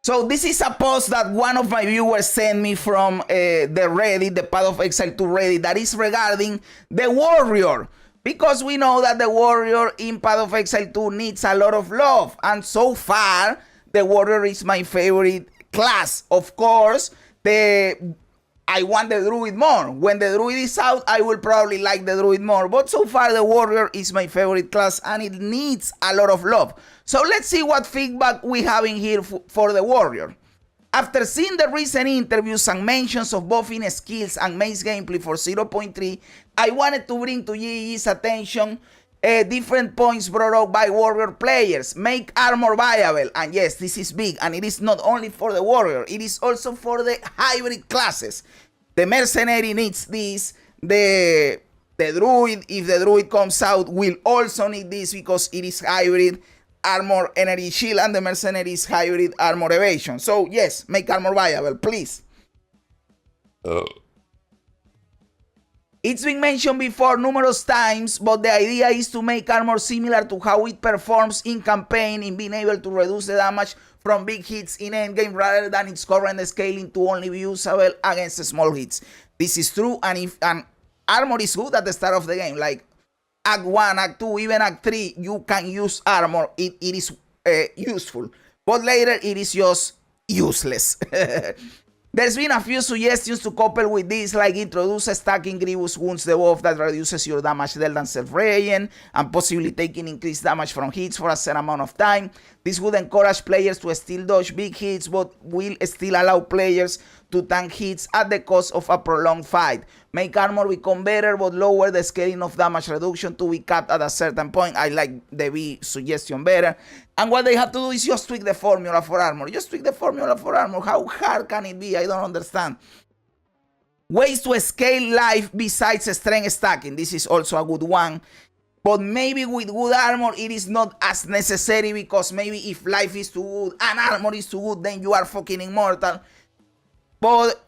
So this is a post that one of my viewers sent me from the Reddit, the Path of Exile 2 Reddit, that is regarding the warrior. Because we know that the warrior in Path of Exile 2 needs a lot of love. And so far, the warrior is my favorite class. Of course, I want the druid more. When the druid is out, I will probably like the druid more. But so far, the warrior is my favorite class and it needs a lot of love. So let's see what feedback we have in here for the warrior. After seeing the recent interviews and mentions of buffing skills and mace gameplay for 0.3, I wanted to bring to GG's attention different points brought up by warrior players. Make armor viable, and yes, this is big, and it is not only for the warrior, it is also for the hybrid classes. The mercenary needs this, the druid, if the druid comes out, will also need this because it is hybrid armor energy shield and the mercenary is hybrid armor evasion. So yes, make armor viable, please. It's been mentioned before numerous times, but the idea is to make armor similar to how it performs in campaign, in being able to reduce the damage from big hits in endgame rather than its current scaling to only be usable against small hits. This is true, and if an armor is good at the start of the game, like Act 1, Act 2, even Act 3, you can use armor. It is useful, but later it is just useless. There's been a few suggestions to couple with this, like introduce a stacking grievous wounds debuff that reduces your damage dealt and self-regen, and possibly taking increased damage from hits for a set amount of time. This would encourage players to still dodge big hits, but will still allow players to tank hits at the cost of a prolonged fight. Make armor become better, but lower the scaling of damage reduction to be capped at a certain point. I like the B suggestion better. And what they have to do is just tweak the formula for armor. Just tweak the formula for armor. How hard can it be? I don't understand. Ways to scale life besides strength stacking. This is also a good one. But maybe with good armor, it is not as necessary, because maybe if life is too good and armor is too good, then you are fucking immortal. But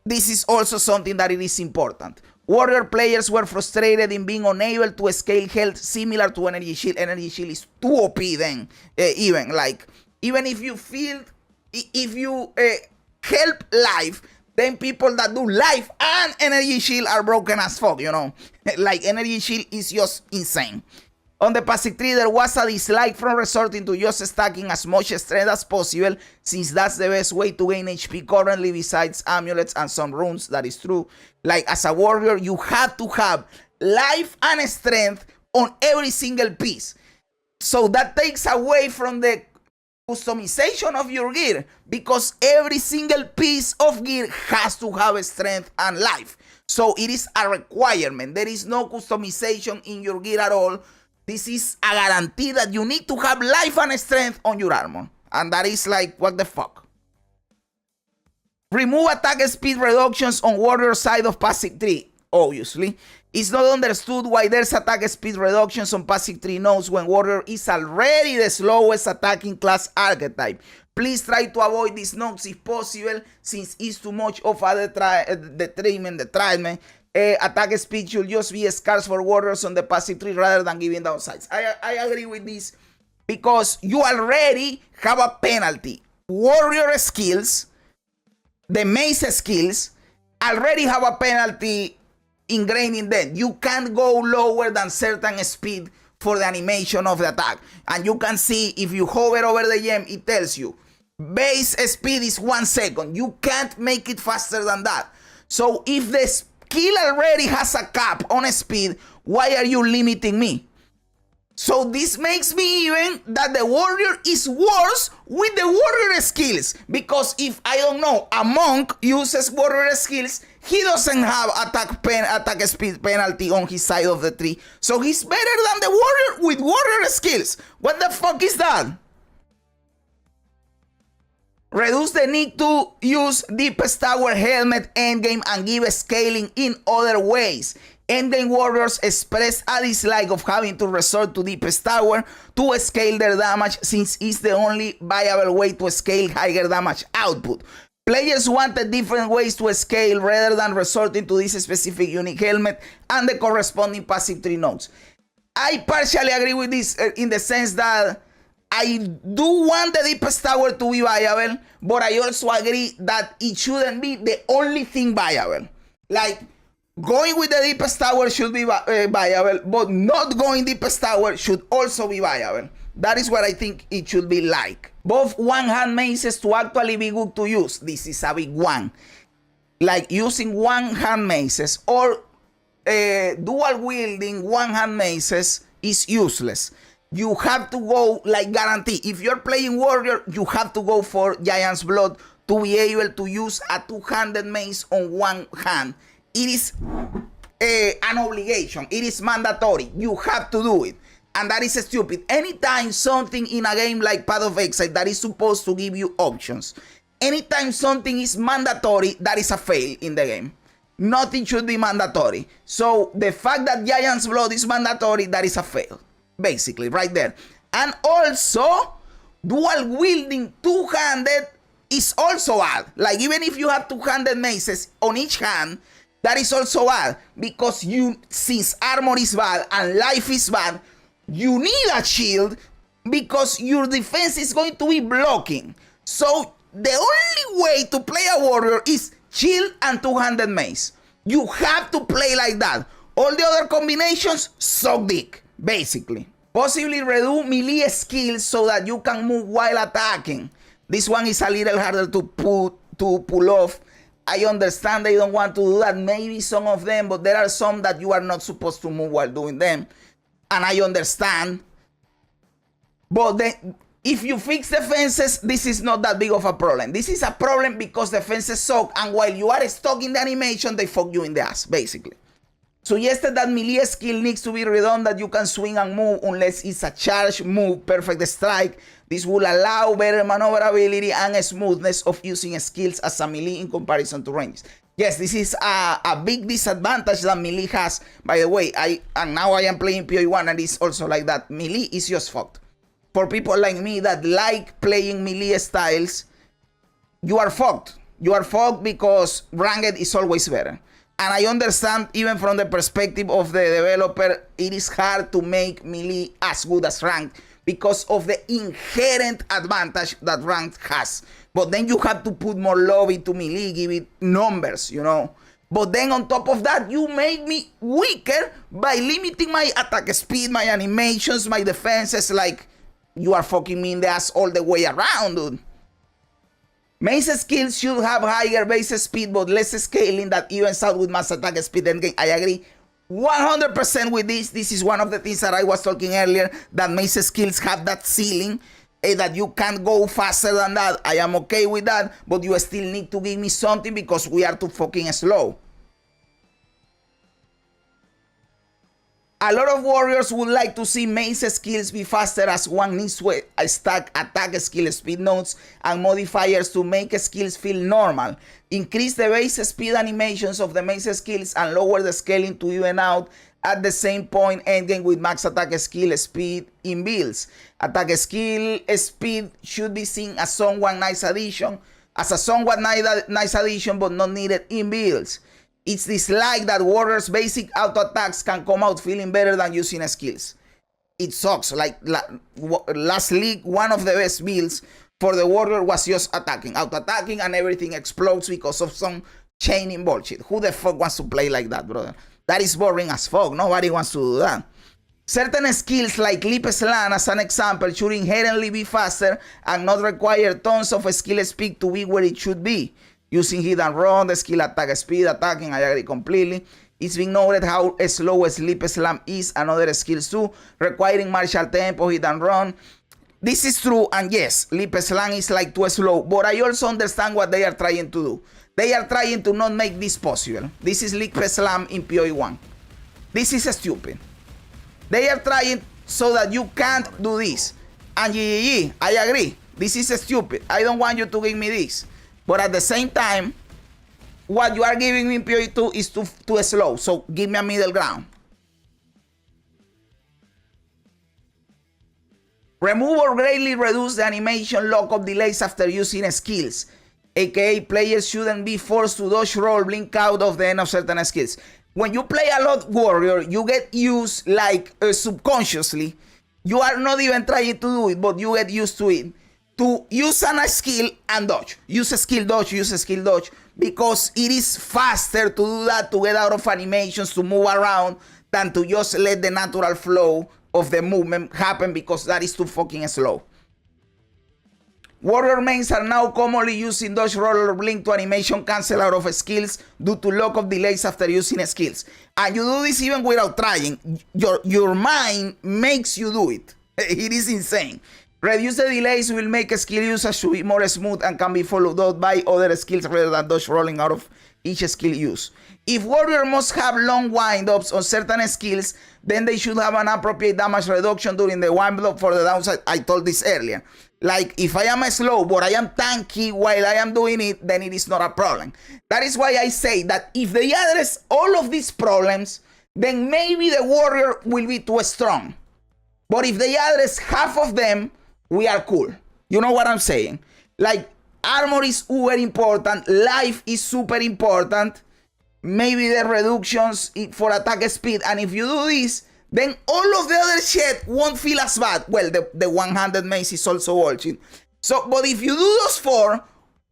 this is also something that it is important. Warrior players were frustrated in being unable to scale health similar to energy shield. Energy shield is too OP then, even if you feel, if you help life, then people that do life and energy shield are broken as fuck, you know. Like energy shield is just insane. On the Passive tree, there was a dislike from resorting to just stacking as much strength as possible, since that's the best way to gain HP currently besides amulets and some runes. That is true. Like as a warrior, you have to have life and strength on every single piece. So that takes away from the customization of your gear, because every single piece of gear has to have strength and life. So it is a requirement. There is no customization in your gear at all. This is a guarantee that you need to have life and strength on your armor. And that is like, what the fuck? Remove attack speed reductions on warrior side of Passive tree. Obviously, it's not understood why there's attack speed reductions on Passive tree nodes when warrior is already the slowest attacking class archetype. Please try to avoid these nodes if possible, since it's too much of a detriment. Attack speed should just be scarce for warriors on the Passive tree rather than giving downsides. I agree with this, because you already have a penalty. Warrior skills, the mace skills, already have a penalty ingrained in them. You can't go lower than certain speed for the animation of the attack. And you can see, if you hover over the gem, it tells you base speed is 1 second. You can't make it faster than that. So if the skill already has a cap on speed, why are you limiting me? So this makes me even that the warrior is worse with the warrior skills, because if, I don't know, a monk uses warrior skills, he doesn't have attack speed penalty on his side of the tree. So he's better than the warrior with warrior skills. What the fuck is that? Reduce the need to use Deepest Tower Helmet endgame and give scaling in other ways. Endgame warriors express a dislike of having to resort to Deepest Tower to scale their damage, since it's the only viable way to scale higher damage output. Players wanted different ways to scale rather than resorting to this specific unique helmet and the corresponding Passive tree nodes. I partially agree with this in the sense that I do want the deepest tower to be viable, but I also agree that it shouldn't be the only thing viable. Like, going with the deepest tower should be viable, but not going deepest tower should also be viable. That is what I think it should be like. Both one-hand maces to actually be good to use. This is a big one. Like using one-hand maces or dual wielding one-hand maces is useless. You have to go like guarantee. If you're playing warrior, you have to go for Giant's Blood to be able to use a two-handed mace on one hand. It is an obligation. It is mandatory. You have to do it. And that is stupid. Anytime something in a game like Path of Exile that is supposed to give you options, anytime something is mandatory, that is a fail in the game. Nothing should be mandatory. So the fact that Giant's Blood is mandatory, that is a fail. Basically, right there. And also, dual wielding two-handed is also bad. Like, even if you have two-handed maces on each hand, that is also bad. Because since armor is bad and life is bad, you need a shield because your defense is going to be blocking. So the only way to play a warrior is shield and two-handed mace. You have to play like that. All the other combinations suck dick, basically. Possibly redo melee skills so that you can move while attacking. This one is a little harder to pull off. I understand they don't want to do that, maybe some of them, but there are some that you are not supposed to move while doing them. And I understand. But then, if you fix defenses, this is not that big of a problem. This is a problem because defenses suck, and while you are stuck in the animation, they fuck you in the ass, basically. Suggested that melee skill needs to be redundant. You can swing and move unless it's a charge move, perfect strike. This will allow better maneuverability and smoothness of using skills as a melee in comparison to ranges. Yes, this is a big disadvantage that melee has. By the way, now I am playing PoE 1 and it's also like that. Melee is just fucked. For people like me that like playing melee styles, you are fucked. You are fucked because ranked is always better. And I understand, even from the perspective of the developer, it is hard to make melee as good as ranked because of the inherent advantage that ranked has. But then you have to put more love into melee, give it numbers, you know. But then on top of that, you make me weaker by limiting my attack speed, my animations, my defenses. Like, you are fucking me in the ass all the way around, dude. Mace skills should have higher base speed but less scaling that evens out with mass attack speed endgame. I agree 100% with this. This is one of the things that I was talking earlier, that mace skills have that ceiling, that you can't go faster than that. I am okay with that, but you still need to give me something because we are too fucking slow. A lot of warriors would like to see mace skills be faster, as one needs to stack attack skill speed nodes and modifiers to make skills feel normal. Increase the base speed animations of the mace skills and lower the scaling to even out at the same point endgame with max attack skill speed in builds. Attack skill speed should be seen as somewhat nice addition, but not needed in builds. It's disliked that warriors' basic auto attacks can come out feeling better than using skills. It sucks. Like last league, one of the best builds for the warrior was just attacking, auto attacking, and everything explodes because of some chaining bullshit. Who the fuck wants to play like that, brother? That is boring as fuck. Nobody wants to do that. Certain skills like Leap Slam, as an example, should inherently be faster and not require tons of skill speed to be where it should be. Using hit and run, the skill attack speed, attacking, I agree completely. It's been noted how slow Sleep Slam is and other skills too, requiring martial tempo, hit and run. This is true, and yes, Sleep Slam is like too slow, but I also understand what they are trying to do. They are trying to not make this possible. This is Sleep Slam in PoE 1. This is stupid. They are trying so that you can't do this. And GGG, I agree. This is stupid. I don't want you to give me this. But at the same time, what you are giving me in PoE 2 is too slow. So give me a middle ground. Remove or greatly reduce the animation lockup delays after using skills. AKA players shouldn't be forced to dodge roll, blink out of the end of certain skills. When you play a lot warrior, you get used like subconsciously You are not even trying to do it, but you get used to it. To use a skill and dodge. Use a skill dodge, use a skill dodge. Because it is faster to do that, to get out of animations, to move around, than to just let the natural flow of the movement happen, because that is too fucking slow. Warrior mains are now commonly using dodge, roll, or blink to animation cancel out of skills due to lack of delays after using skills. And you do this even without trying. Your mind makes you do it. It is insane. Reduce the delays will make a skill usage to be more smooth and can be followed up by other skills rather than dodge rolling out of each skill use. If Warrior must have long wind-ups on certain skills, then they should have an appropriate damage reduction during the wind-up for the downside. I told this earlier. Like, if I am slow, but I am tanky while I am doing it, then it is not a problem. That is why I say that if they address all of these problems, then maybe the Warrior will be too strong. But if they address half of them, we are cool. You know what I'm saying? Like, armor is uber important. Life is super important. Maybe the reductions for attack speed. And if you do this, then all of the other shit won't feel as bad. Well, the 100 mace is also watching. So, but if you do those 4,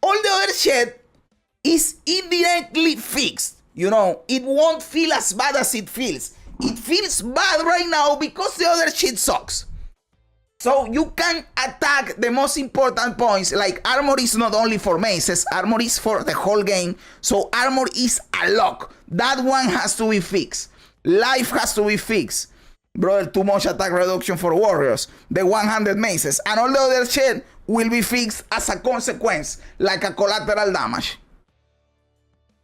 all the other shit is indirectly fixed. You know, it won't feel as bad as it feels. It feels bad right now because the other shit sucks. So you can attack the most important points. Like, armor is not only for maces, armor is for the whole game. So armor is a lock. That one has to be fixed. Life has to be fixed. Brother, too much attack reduction for warriors. The 100 maces. And all the other shit will be fixed as a consequence, like a collateral damage.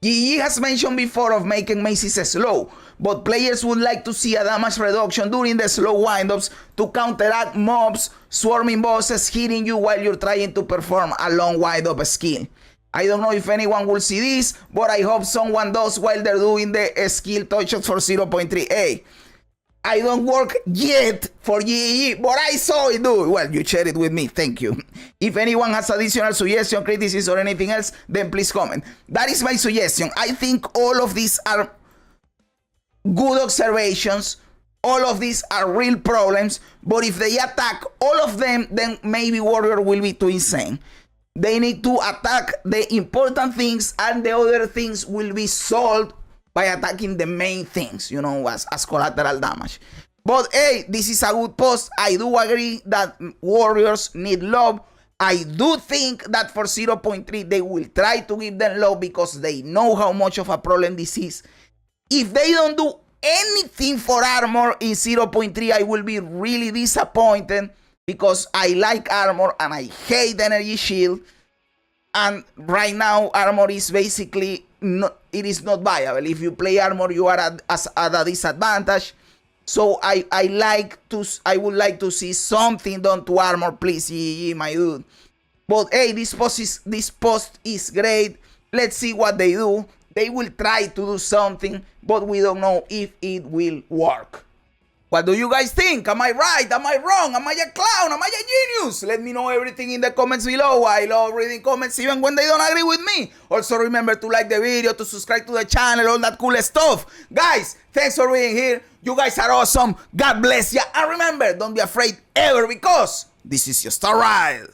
GG has mentioned before of making maces slow, but players would like to see a damage reduction during the slow windups to counteract mobs, swarming bosses hitting you while you're trying to perform a long windup skill. I don't know if anyone will see this, but I hope someone does while they're doing the skill touches for 0.3a. I don't work yet for GG, but I saw it do. Well, you shared it with me, thank you. If anyone has additional suggestion, criticism, or anything else, then please comment. That is my suggestion. I think all of these are good observations. All of these are real problems, but if they attack all of them, then maybe Warrior will be too insane. They need to attack the important things, and the other things will be solved by attacking the main things, you know, as collateral damage. But hey, this is a good post. I do agree that Warriors need love. I do think that for 0.3 they will try to give them love because they know how much of a problem this is. If they don't do anything for armor in 0.3, I will be really disappointed because I like armor and I hate energy shield. And right now armor is basically it is not viable. If you play armor, you are at a disadvantage. So I would like to see something done to armor, please, GG, my dude. But hey, this post is great. Let's see what they do. They will try to do something, but we don't know if it will work. What do you guys think? Am I right? Am I wrong? Am I a clown? Am I a genius? Let me know everything in the comments below. I love reading comments even when they don't agree with me. Also remember to like the video, to subscribe to the channel, all that cool stuff. Guys, thanks for being here. You guys are awesome. God bless ya. And remember, don't be afraid ever because this is just a ride.